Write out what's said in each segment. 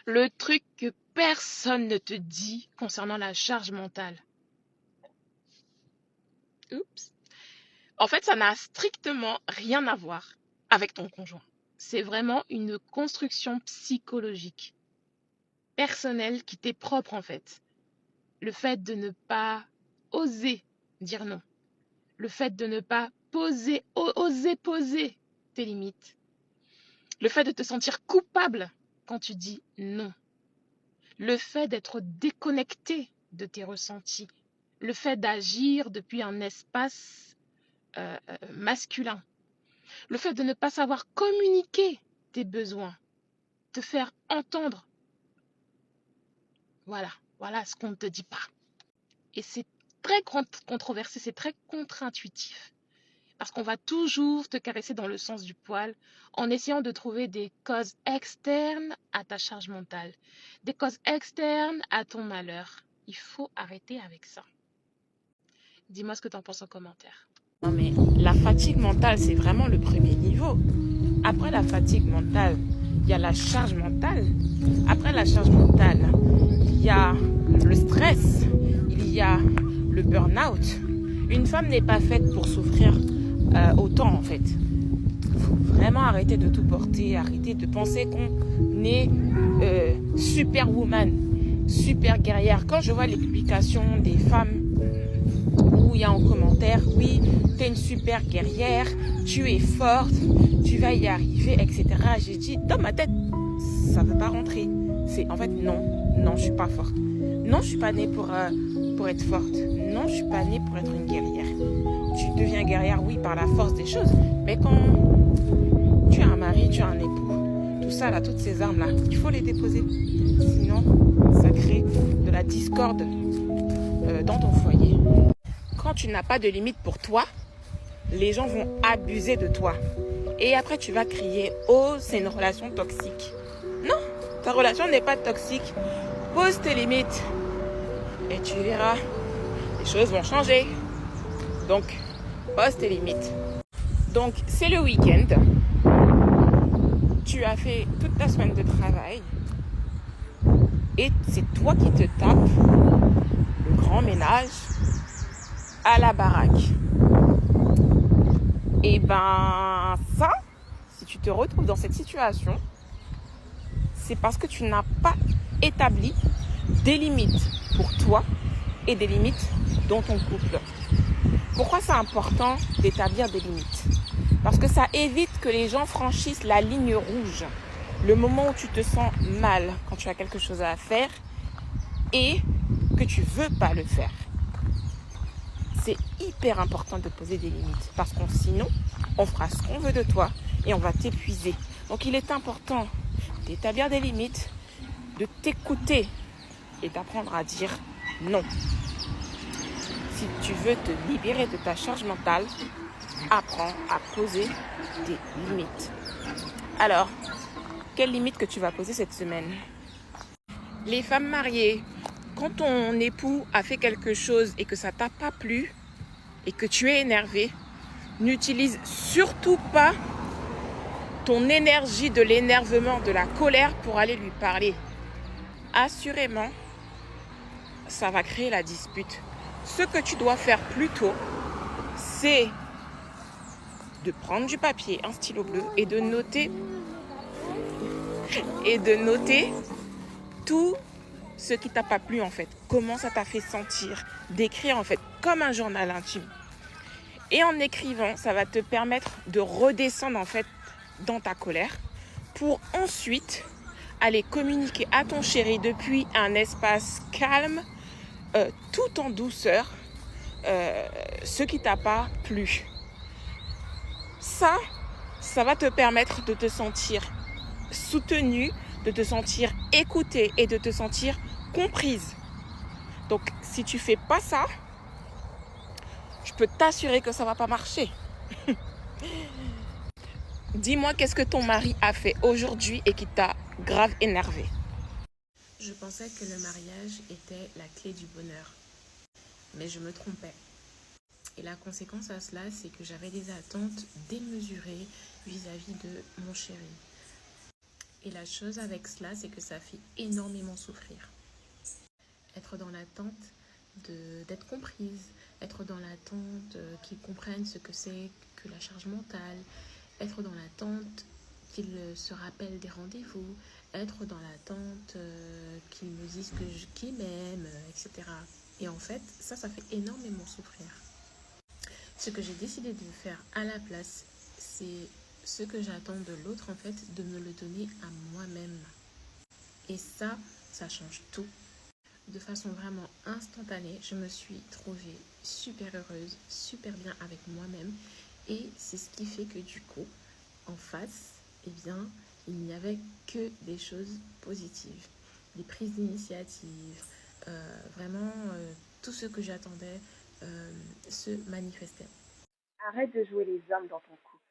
Le truc que personne ne te dit concernant la charge mentale. Oups. En fait, ça n'a strictement rien à voir avec ton conjoint. C'est vraiment une construction psychologique, personnelle, qui t'est propre en fait. Le fait de ne pas oser dire non. Le fait de ne pas oser poser tes limites. Le fait de te sentir coupable quand tu dis non. Le fait d'être déconnecté de tes ressentis. Le fait d'agir depuis un espace masculin. Le fait de ne pas savoir communiquer tes besoins. Te faire entendre. Voilà ce qu'on ne te dit pas. Et c'est très controversé, c'est très contre-intuitif. Parce qu'on va toujours te caresser dans le sens du poil en essayant de trouver des causes externes à ta charge mentale, des causes externes à ton malheur. Il faut arrêter avec ça. Dis-moi ce que tu en penses en commentaire. Non mais la fatigue mentale, c'est vraiment le premier niveau. Après la fatigue mentale, il y a la charge mentale. Après la charge mentale, il y a le stress, il y a le burn-out. Une femme n'est pas faite pour souffrir autant en fait. Il faut vraiment arrêter de tout porter, arrêter de penser qu'on est superwoman, super guerrière. Quand je vois les publications des femmes où il y a en commentaire, oui, tu es une super guerrière, tu es forte, tu vas y arriver, etc. J'ai dit, dans ma tête, ça ne veut pas rentrer. C'est en fait, non, je suis pas forte. Non, je suis pas née pour être forte. Non, je suis pas née pour être une guerrière. Tu deviens guerrière, oui, par la force des choses. Mais quand tu as un mari, tu as un époux, tout ça, là, toutes ces armes-là, il faut les déposer. Sinon, ça crée de la discorde dans ton foyer. Quand tu n'as pas de limite pour toi, les gens vont abuser de toi. Et après, tu vas crier, oh, c'est une relation toxique. Non, ta relation n'est pas toxique. Pose tes limites. Et tu verras, les choses vont changer. Donc, pose tes limites. Donc, c'est le week-end. Tu as fait toute ta semaine de travail. Et c'est toi qui te tapes le grand ménage à la baraque. Et ben ça, si tu te retrouves dans cette situation, c'est parce que tu n'as pas établi des limites pour toi et des limites dans ton couple. Pourquoi c'est important d'établir des limites? Parce que ça évite que les gens franchissent la ligne rouge, le moment où tu te sens mal quand tu as quelque chose à faire et que tu veux pas le faire. C'est hyper important de poser des limites parce que sinon, on fera ce qu'on veut de toi et on va t'épuiser. Donc, il est important d'établir des limites, de t'écouter et d'apprendre à dire non. Si tu veux te libérer de ta charge mentale, apprends à poser des limites. Alors, quelles limites que tu vas poser cette semaine? Les femmes mariées, quand ton époux a fait quelque chose et que ça t'a pas plu et que tu es énervé, n'utilise surtout pas ton énergie de l'énervement, de la colère pour aller lui parler. Assurément, ça va créer la dispute. Ce que tu dois faire plutôt, c'est de prendre du papier, un stylo bleu et de noter tout ce qui t'a pas plu en fait, comment ça t'a fait sentir, d'écrire en fait comme un journal intime. Et en écrivant, ça va te permettre de redescendre en fait dans ta colère pour ensuite aller communiquer à ton chéri depuis un espace calme, tout en douceur, ce qui t'a pas plu. Ça va te permettre de te sentir soutenue, de te sentir écoutée et de te sentir comprise. Donc, si tu fais pas ça, je peux t'assurer que ça va pas marcher. Dis-moi, qu'est-ce que ton mari a fait aujourd'hui et qui t'a grave énervé? Je pensais que le mariage était la clé du bonheur, mais je me trompais. Et la conséquence à cela, c'est que j'avais des attentes démesurées vis-à-vis de mon chéri. Et la chose avec cela, c'est que ça fait énormément souffrir. Être dans l'attente d'être comprise, être dans l'attente qu'ils comprennent ce que c'est que la charge mentale, être dans l'attente qu'ils se rappellent des rendez-vous, être dans l'attente qu'ils me disent qu'ils m'aiment, etc. Et en fait, ça fait énormément souffrir. Ce que j'ai décidé de faire à la place, c'est ce que j'attends de l'autre, en fait, de me le donner à moi-même. Et ça change tout. De façon vraiment instantanée, je me suis trouvée super heureuse, super bien avec moi-même. Et c'est ce qui fait que du coup, en face, eh bien, il n'y avait que des choses positives. Des prises d'initiative, vraiment tout ce que j'attendais se manifestait. Arrête de jouer les hommes dans ton couple.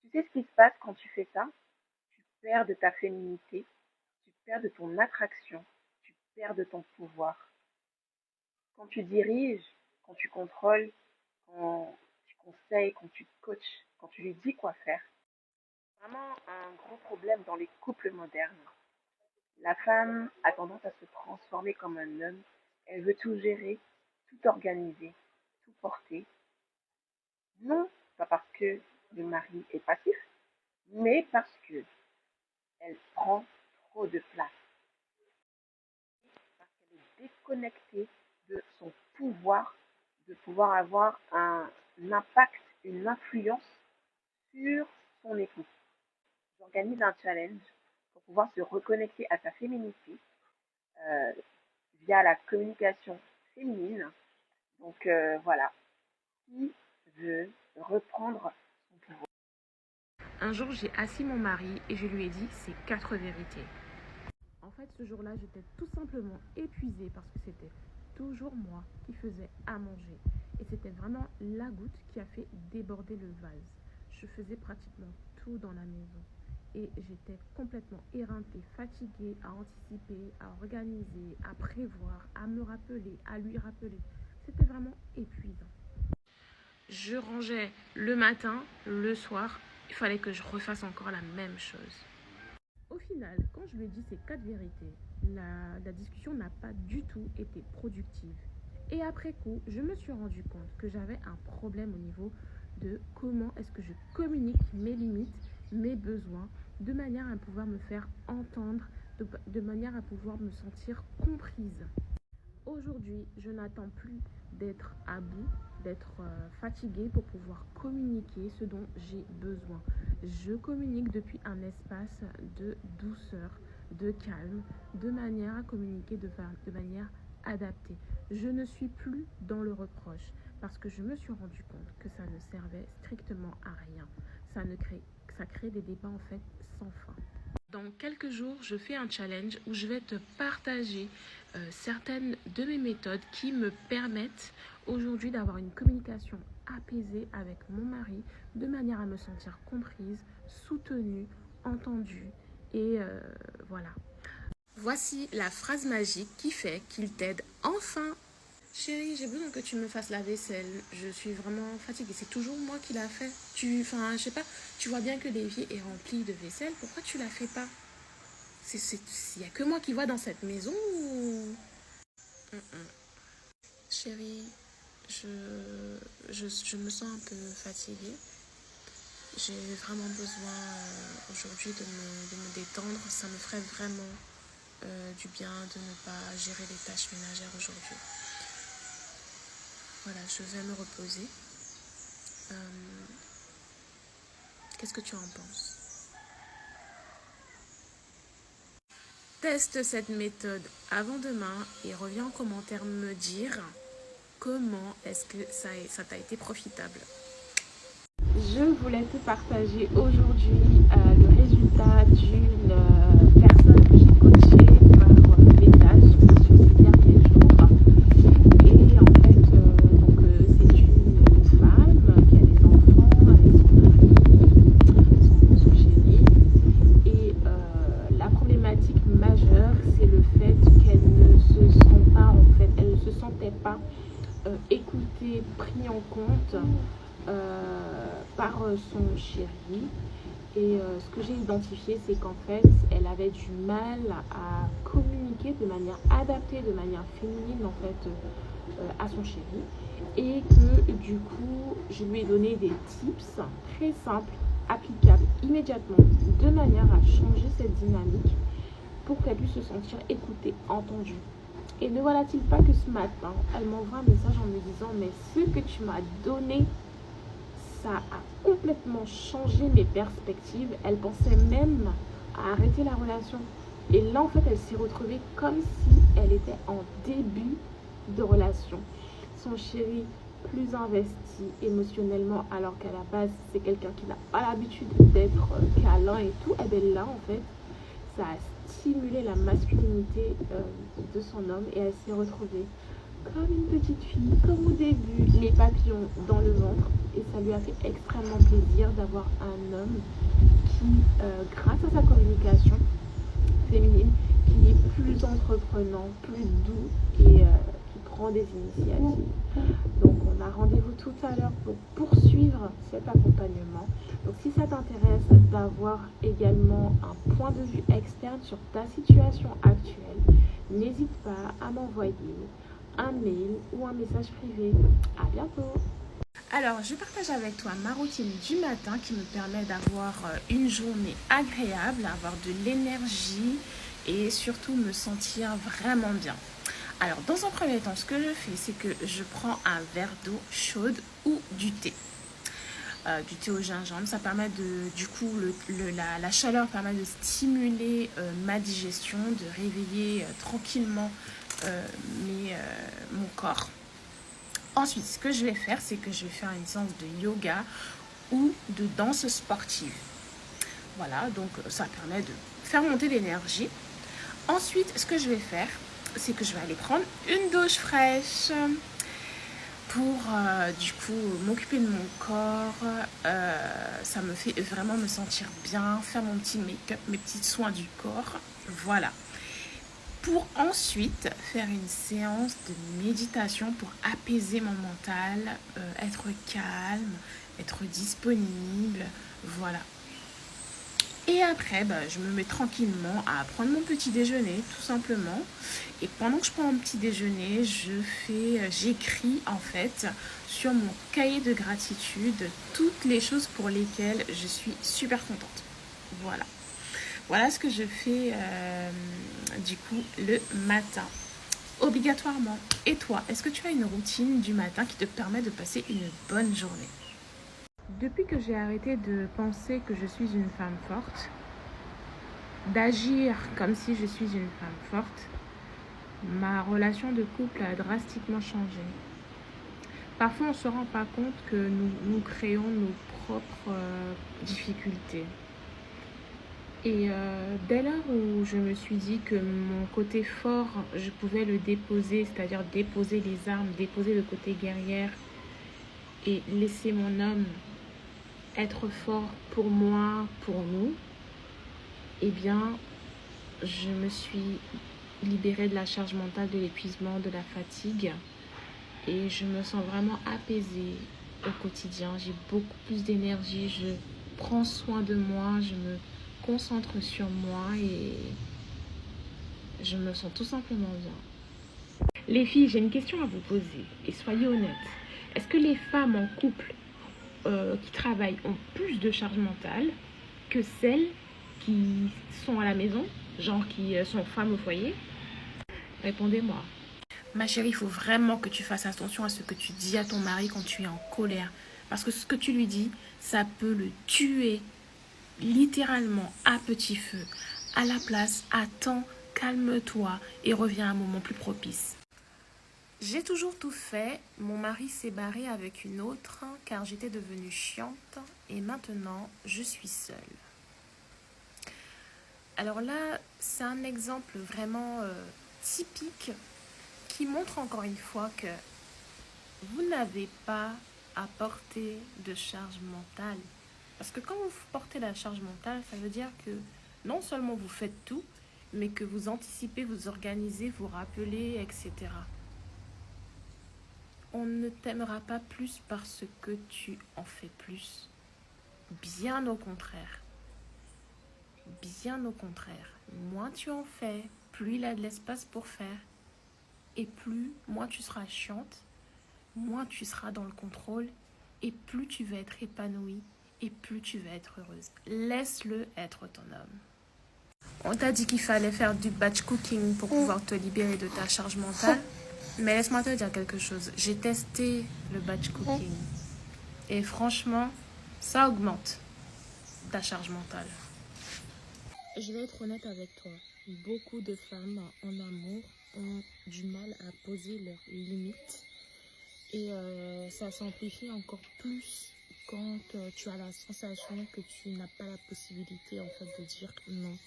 Tu sais ce qui se passe quand tu fais ça? Tu perds de ta féminité, tu perds de ton attraction, tu perds de ton pouvoir. Quand tu diriges, quand tu contrôles, quand tu conseilles, quand tu coaches, quand tu lui dis quoi faire, c'est vraiment un gros problème dans les couples modernes. La femme a tendance à se transformer comme un homme. Elle veut tout gérer, tout organiser, tout porter. Non pas parce que le mari est passif, mais parce que elle prend trop de place, parce qu'elle est déconnectée de son pouvoir, de pouvoir avoir un impact, une influence sur son époux. J'organise un challenge pour pouvoir se reconnecter à sa féminité euh, via la communication féminine. Donc voilà, qui veut reprendre son pouvoir. Un jour, j'ai assis mon mari et je lui ai dit ces 4 vérités. En fait, ce jour-là, j'étais tout simplement épuisée parce que c'était toujours moi qui faisais à manger. Et c'était vraiment la goutte qui a fait déborder le vase. Je faisais pratiquement tout dans la maison. Et j'étais complètement éreintée, fatiguée à anticiper, à organiser, à prévoir, à me rappeler, à lui rappeler. C'était vraiment épuisant. Je rangeais le matin, le soir. Il fallait que je refasse encore la même chose. Au final, quand je lui ai dit ces 4 vérités, la discussion n'a pas du tout été productive. Et après coup, je me suis rendu compte que j'avais un problème au niveau de comment est-ce que je communique mes limites, mes besoins, de manière à pouvoir me faire entendre, de manière à pouvoir me sentir comprise. Aujourd'hui, je n'attends plus d'être à bout, d'être fatiguée pour pouvoir communiquer ce dont j'ai besoin. Je communique depuis un espace de douceur, de calme, de manière à communiquer de manière adaptée. Je ne suis plus dans le reproche parce que je me suis rendu compte que ça ne servait strictement à rien. Ça crée des débats en fait sans fin. Dans quelques jours, je fais un challenge où je vais te partager certaines de mes méthodes qui me permettent aujourd'hui d'avoir une communication apaisée avec mon mari de manière à me sentir comprise, soutenue, entendue et voilà. Voici la phrase magique qui fait qu'il t'aide enfin. Chérie, j'ai besoin que tu me fasses la vaisselle. Je suis vraiment fatiguée. C'est toujours moi qui la fais. Je sais pas, tu vois bien que l'évier est rempli de vaisselle. Pourquoi tu la fais pas? Il n'y a que moi qui vois dans cette maison ou... Chérie, je me sens un peu fatiguée. J'ai vraiment besoin aujourd'hui de me détendre. Ça me ferait vraiment du bien de ne pas gérer les tâches ménagères aujourd'hui. Voilà, je vais me reposer. Qu'est-ce que tu en penses? Teste cette méthode avant demain et reviens en commentaire me dire comment est-ce que ça t'a été profitable. Je voulais te partager aujourd'hui le résultat d'une personne que j'ai coachée par message sur ces derniers jours. Et en fait, c'est une femme qui a des enfants avec son mari, son chéri. Et la problématique majeure, c'est le fait qu'elle ne se sent pas, en fait, elle ne se sentait pas écoutée, pris en compte par son chéri. Et ce que j'ai identifié, c'est qu'en fait, elle avait du mal à communiquer de manière adaptée, de manière féminine, en fait, à son chéri. Et que du coup, je lui ai donné des tips très simples, applicables immédiatement, de manière à changer cette dynamique pour qu'elle puisse se sentir écoutée, entendue. Et ne voilà-t-il pas que ce matin, elle m'envoie un message en me disant, mais ce que tu m'as donné, ça a complètement changé mes perspectives. Elle pensait même à arrêter la relation. Et là, en fait, elle s'est retrouvée comme si elle était en début de relation. Son chéri plus investi émotionnellement, alors qu'à la base, c'est quelqu'un qui n'a pas l'habitude d'être câlin et tout. Et bien là, en fait, ça a stimulé la masculinité de son homme et elle s'est retrouvée comme une petite fille, comme au début, les papillons dans le ventre. Et ça lui a fait extrêmement plaisir d'avoir un homme qui, grâce à sa communication féminine, qui est plus entreprenant, plus doux et qui prend des initiatives. Donc on a rendez-vous tout à l'heure pour poursuivre cet accompagnement. Donc si ça t'intéresse d'avoir également un point de vue externe sur ta situation actuelle, n'hésite pas à m'envoyer un mail ou un message privé. À bientôt. Alors, je partage avec toi ma routine du matin qui me permet d'avoir une journée agréable, avoir de l'énergie et surtout me sentir vraiment bien. Alors, dans un premier temps, ce que je fais, c'est que je prends un verre d'eau chaude ou du thé. Du thé au gingembre, ça permet du coup, la chaleur permet de stimuler ma digestion, de réveiller tranquillement mon corps. Ensuite, ce que je vais faire, c'est que je vais faire une séance de yoga ou de danse sportive. Voilà, donc ça permet de faire monter l'énergie. Ensuite, ce que je vais faire, c'est que je vais aller prendre une douche fraîche pour du coup m'occuper de mon corps. Ça me fait vraiment me sentir bien, faire mon petit make-up, mes petits soins du corps. Voilà. Pour ensuite faire une séance de méditation pour apaiser mon mental, être calme, être disponible, voilà. Et après, je me mets tranquillement à prendre mon petit déjeuner, tout simplement. Et pendant que je prends mon petit déjeuner, j'écris en fait sur mon cahier de gratitude toutes les choses pour lesquelles je suis super contente. Voilà. Voilà ce que je fais du coup le matin, obligatoirement. Et toi, est-ce que tu as une routine du matin qui te permet de passer une bonne journée? Depuis que j'ai arrêté de penser que je suis une femme forte, d'agir comme si je suis une femme forte, ma relation de couple a drastiquement changé. Parfois, on ne se rend pas compte que nous créons nos propres difficultés. Et dès lors où je me suis dit que mon côté fort, je pouvais le déposer, c'est-à-dire déposer les armes, déposer le côté guerrière et laisser mon homme être fort pour moi, pour nous, eh bien, je me suis libérée de la charge mentale, de l'épuisement, de la fatigue et je me sens vraiment apaisée au quotidien. J'ai beaucoup plus d'énergie, je prends soin de moi, je me concentre sur moi et je me sens tout simplement bien. Les filles, j'ai une question à vous poser et soyez honnêtes. Est-ce que les femmes en couple qui travaillent ont plus de charge mentale que celles qui sont à la maison, genre qui sont femmes au foyer? Répondez-moi. Ma chérie, il faut vraiment que tu fasses attention à ce que tu dis à ton mari quand tu es en colère. Parce que ce que tu lui dis, ça peut le tuer littéralement à petit feu. À la place, attends, calme-toi et reviens à un moment plus propice. J'ai toujours tout fait. Mon mari s'est barré avec une autre car j'étais devenue chiante et maintenant je suis seule. Alors là, c'est un exemple vraiment typique qui montre encore une fois que vous n'avez pas à porter de charge mentale. Parce que quand vous portez la charge mentale, ça veut dire que non seulement vous faites tout, mais que vous anticipez, vous organisez, vous rappelez, etc. On ne t'aimera pas plus parce que tu en fais plus. Bien au contraire. Bien au contraire, moins tu en fais, plus il a de l'espace pour faire. Et plus, moins tu seras chiante, moins tu seras dans le contrôle, et plus tu vas être épanouie, et plus tu vas être heureuse. Laisse-le être ton homme. On t'a dit qu'il fallait faire du batch cooking pour pouvoir te libérer de ta charge mentale. Mais laisse-moi te dire quelque chose. J'ai testé le batch cooking. Et franchement, ça augmente ta charge mentale. Je vais être honnête avec toi. Beaucoup de femmes en amour ont du mal à poser leurs limites. Et ça s'amplifie encore plus quand tu as la sensation que tu n'as pas la possibilité en fait de dire non.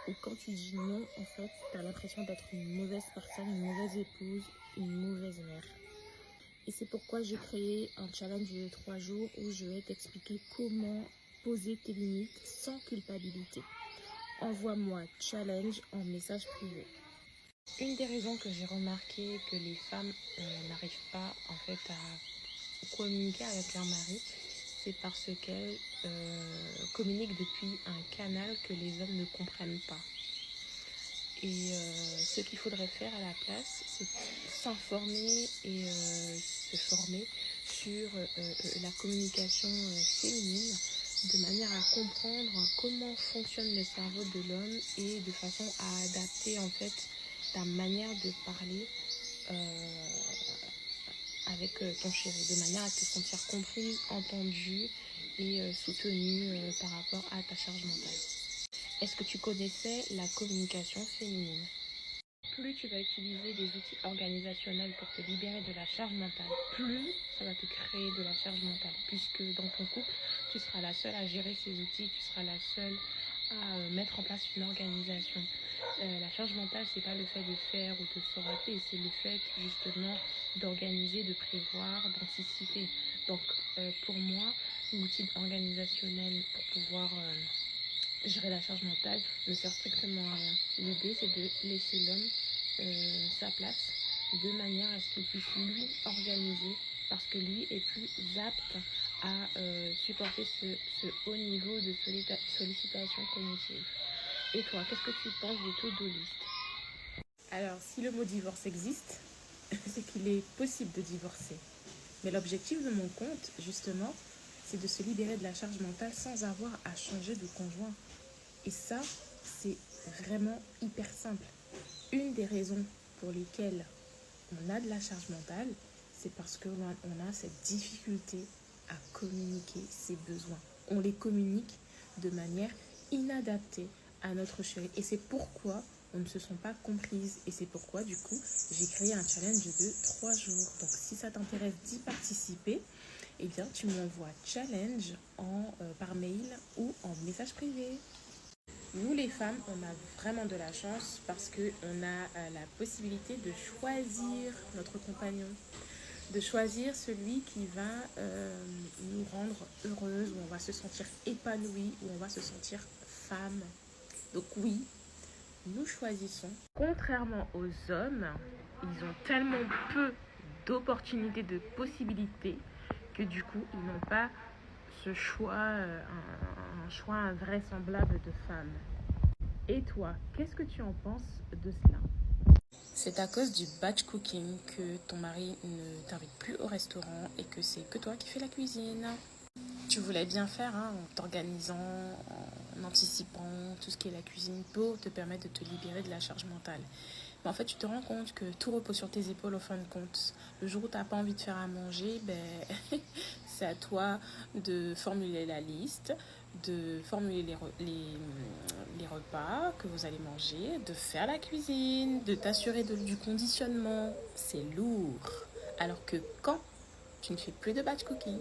Ou quand tu dis non, en fait, tu as l'impression d'être une mauvaise personne, une mauvaise épouse, une mauvaise mère. Et c'est pourquoi j'ai créé un challenge de 3 jours où je vais t'expliquer comment poser tes limites sans culpabilité. Envoie-moi challenge en message privé. Une des raisons que j'ai remarqué que les femmes n'arrivent pas en fait à communiquer avec leur mari, c'est parce qu'elles communiquent depuis un canal que les hommes ne comprennent pas. Et ce qu'il faudrait faire à la place, c'est s'informer et se former sur la communication féminine de manière à comprendre comment fonctionne le cerveau de l'homme et de façon à adapter en fait ta manière de parler avec ton chéri, de manière à te sentir comprise, entendue et soutenue par rapport à ta charge mentale. Est-ce que tu connaissais la communication féminine? Plus tu vas utiliser des outils organisationnels pour te libérer de la charge mentale, plus ça va te créer de la charge mentale, puisque dans ton couple, tu seras la seule à gérer ces outils, tu seras la seule à mettre en place une organisation. La charge mentale, c'est pas le fait de faire ou de se rappeler, c'est le fait justement d'organiser, de prévoir, d'anticiper. Donc pour moi, l'outil organisationnel pour pouvoir gérer la charge mentale ne sert strictement à rien. L'idée, c'est de laisser l'homme sa place de manière à ce qu'il puisse lui organiser, parce que lui est plus apte à supporter ce haut niveau de sollicitation cognitive. Et toi, qu'est-ce que tu penses des to-do list? Alors, si le mot divorce existe, c'est qu'il est possible de divorcer. Mais l'objectif de mon compte, justement, c'est de se libérer de la charge mentale sans avoir à changer de conjoint. Et ça, c'est vraiment hyper simple. Une des raisons pour lesquelles on a de la charge mentale, c'est parce qu'on a cette difficulté à communiquer ses besoins. On les communique de manière inadaptée à notre chéri. Et c'est pourquoi on ne se sent pas comprises. Et c'est pourquoi, du coup, j'ai créé un challenge de 3 jours. Donc, si ça t'intéresse d'y participer, eh bien, tu m'envoies challenge par mail ou en message privé. Nous les femmes, on a vraiment de la chance parce qu'on a la possibilité de choisir notre compagnon, de choisir celui qui va nous rendre heureuses, où on va se sentir épanouie, où on va se sentir femme. Donc oui, nous choisissons. Contrairement aux hommes, ils ont tellement peu d'opportunités, de possibilités, que du coup, ils n'ont pas ce choix, un choix invraisemblable de femme. Et toi, qu'est-ce que tu en penses de cela? C'est à cause du batch cooking que ton mari ne t'invite plus au restaurant et que c'est que toi qui fais la cuisine. Tu voulais bien faire en t'organisant, en anticipant tout ce qui est la cuisine pour te permettre de te libérer de la charge mentale. Mais en fait, tu te rends compte que tout repose sur tes épaules au fin de compte. Le jour où tu n'as pas envie de faire à manger, c'est à toi de formuler la liste, de formuler les repas que vous allez manger, de faire la cuisine, de t'assurer du conditionnement. C'est lourd. Alors que quand tu ne fais plus de batch cooking,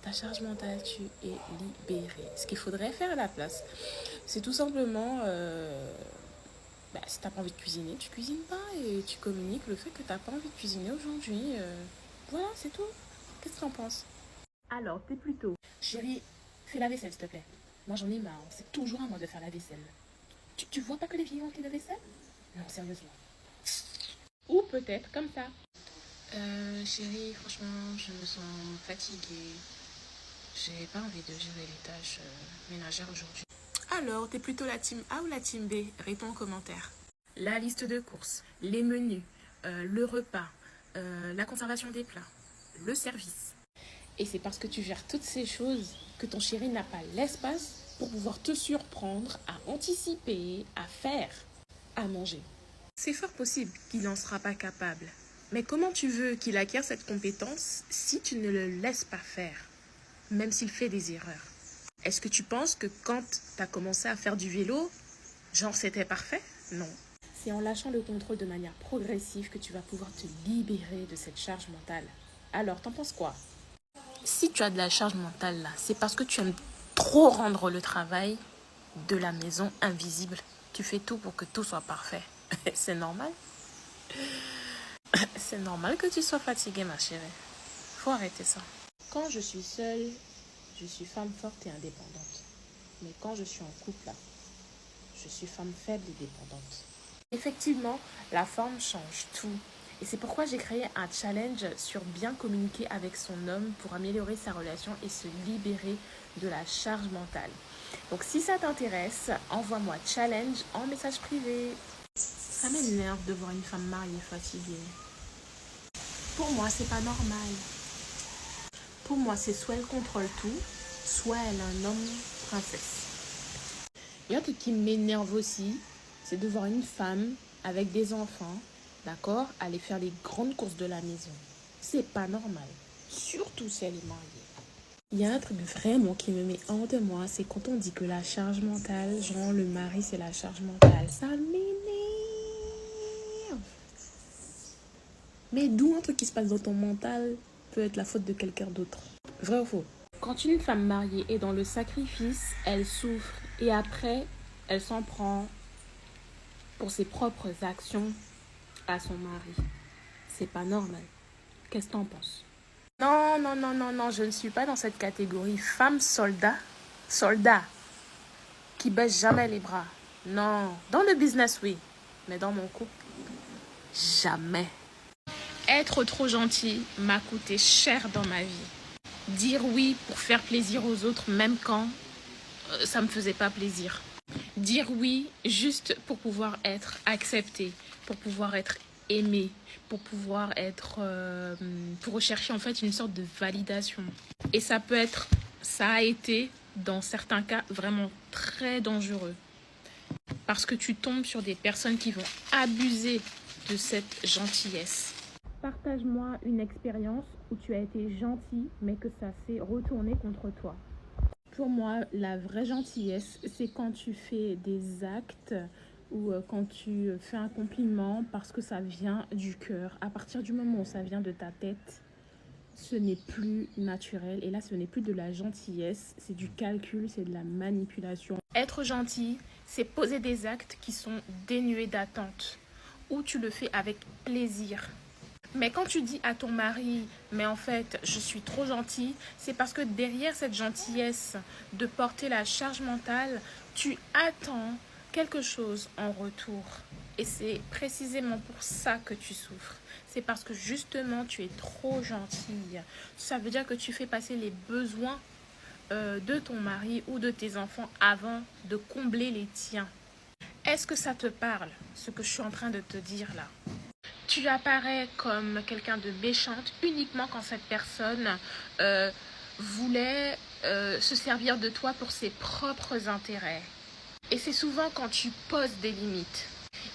ta charge mentale, tu es libérée. Ce qu'il faudrait faire à la place, c'est tout simplement... si t'as pas envie de cuisiner, tu cuisines pas et tu communiques le fait que t'as pas envie de cuisiner aujourd'hui. Voilà, c'est tout. Qu'est-ce que t'en penses? Alors, t'es plutôt... Chérie, fais la vaisselle, s'il te plaît. Moi, j'en ai marre. C'est toujours à moi de faire la vaisselle. Tu vois pas que les filles ont fait la vaisselle? Non, sérieusement. Ou peut-être comme ça. Chérie, franchement, je me sens fatiguée. J'ai pas envie de gérer les tâches ménagères aujourd'hui. Alors, t'es plutôt la team A ou la team B? Réponds en commentaire. La liste de courses, les menus, le repas, la conservation des plats, le service. Et c'est parce que tu gères toutes ces choses que ton chéri n'a pas l'espace pour pouvoir te surprendre à anticiper, à faire, à manger. C'est fort possible qu'il n'en sera pas capable. Mais comment tu veux qu'il acquiert cette compétence si tu ne le laisses pas faire, même s'il fait des erreurs? Est-ce que tu penses que quand tu as commencé à faire du vélo, genre c'était parfait? Non. C'est en lâchant le contrôle de manière progressive que tu vas pouvoir te libérer de cette charge mentale. Alors, t'en penses quoi? Si tu as de la charge mentale là, c'est parce que tu aimes trop rendre le travail de la maison invisible. Tu fais tout pour que tout soit parfait. C'est normal. C'est normal que tu sois fatiguée, ma chérie. Faut arrêter ça. Quand je suis seule, je suis femme forte et indépendante. Mais quand je suis en couple, là, je suis femme faible et dépendante. Effectivement, la forme change tout. Et c'est pourquoi j'ai créé un challenge sur bien communiquer avec son homme pour améliorer sa relation et se libérer de la charge mentale. Donc si ça t'intéresse, envoie-moi challenge en message privé. Ça m'énerve de voir une femme mariée fatiguée. Pour moi, c'est pas normal. Pour moi, c'est soit elle contrôle tout, soit elle a un homme princesse. Il y a un truc qui m'énerve aussi, c'est de voir une femme avec des enfants, d'accord, aller faire les grandes courses de la maison. C'est pas normal, surtout si elle est mariée. Il y a un truc vraiment qui me met hors de moi, c'est quand on dit que la charge mentale, genre le mari c'est la charge mentale. Ça m'énerve. Mais d'où un truc qui se passe dans ton mental peut être la faute de quelqu'un d'autre. Vrai ou faux? Quand une femme mariée est dans le sacrifice, elle souffre et après, elle s'en prend pour ses propres actions à son mari. C'est pas normal. Qu'est-ce que t'en penses? Non, non, non, non, non, je ne suis pas dans cette catégorie femme soldat, soldat, qui baisse jamais les bras. Non, dans le business, oui, mais dans mon couple, jamais. Être trop gentil m'a coûté cher dans ma vie. Dire oui pour faire plaisir aux autres, même quand ça me faisait pas plaisir. Dire oui juste pour pouvoir être accepté, pour pouvoir être aimé, pour pouvoir être, pour rechercher en fait une sorte de validation. Et ça a été dans certains cas vraiment très dangereux. Parce que tu tombes sur des personnes qui vont abuser de cette gentillesse. Partage-moi une expérience où tu as été gentil, mais que ça s'est retourné contre toi. Pour moi, la vraie gentillesse, c'est quand tu fais des actes ou quand tu fais un compliment parce que ça vient du cœur. À partir du moment où ça vient de ta tête, ce n'est plus naturel. Et là, ce n'est plus de la gentillesse, c'est du calcul, c'est de la manipulation. Être gentil, c'est poser des actes qui sont dénués d'attente, où tu le fais avec plaisir. Mais quand tu dis à ton mari, mais en fait, je suis trop gentil, c'est parce que derrière cette gentillesse de porter la charge mentale, tu attends quelque chose en retour. Et c'est précisément pour ça que tu souffres. C'est parce que justement, tu es trop gentille. Ça veut dire que tu fais passer les besoins de ton mari ou de tes enfants avant de combler les tiens. Est-ce que ça te parle, ce que je suis en train de te dire là? Tu apparais comme quelqu'un de méchante uniquement quand cette personne voulait se servir de toi pour ses propres intérêts. Et c'est souvent quand tu poses des limites,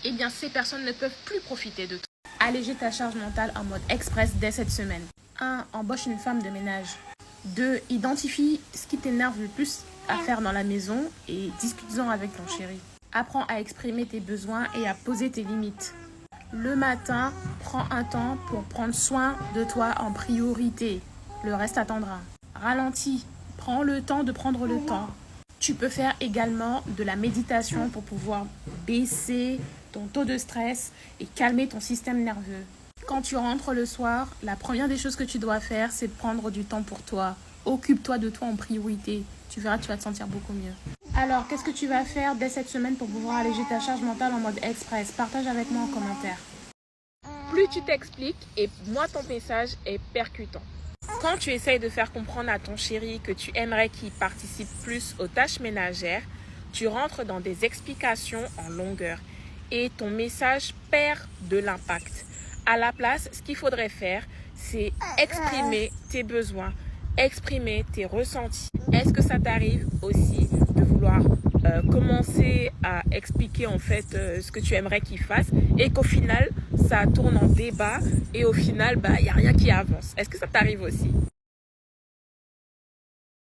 eh bien ces personnes ne peuvent plus profiter de toi. Alléger ta charge mentale en mode express dès cette semaine. 1. Embauche une femme de ménage. 2. Identifie ce qui t'énerve le plus à faire dans la maison et discute-en avec ton chéri. Apprends à exprimer tes besoins et à poser tes limites. Le matin, prends un temps pour prendre soin de toi en priorité. Le reste attendra. Ralentis. Prends le temps de prendre le temps. Tu peux faire également de la méditation pour pouvoir baisser ton taux de stress et calmer ton système nerveux. Quand tu rentres le soir, la première des choses que tu dois faire, c'est de prendre du temps pour toi. Occupe-toi de toi en priorité. Tu verras, tu vas te sentir beaucoup mieux. Alors, qu'est-ce que tu vas faire dès cette semaine pour pouvoir alléger ta charge mentale en mode express? Partage avec moi en commentaire. Plus tu t'expliques et moins ton message est percutant. Quand tu essayes de faire comprendre à ton chéri que tu aimerais qu'il participe plus aux tâches ménagères, tu rentres dans des explications en longueur et ton message perd de l'impact. À la place, ce qu'il faudrait faire, c'est exprimer tes besoins, exprimer tes ressentis. Est-ce que ça t'arrive aussi de vouloir commencer à expliquer en fait ce que tu aimerais qu'il fasse et qu'au final, ça tourne en débat et au final, il n'y a rien qui avance? Est-ce que ça t'arrive aussi?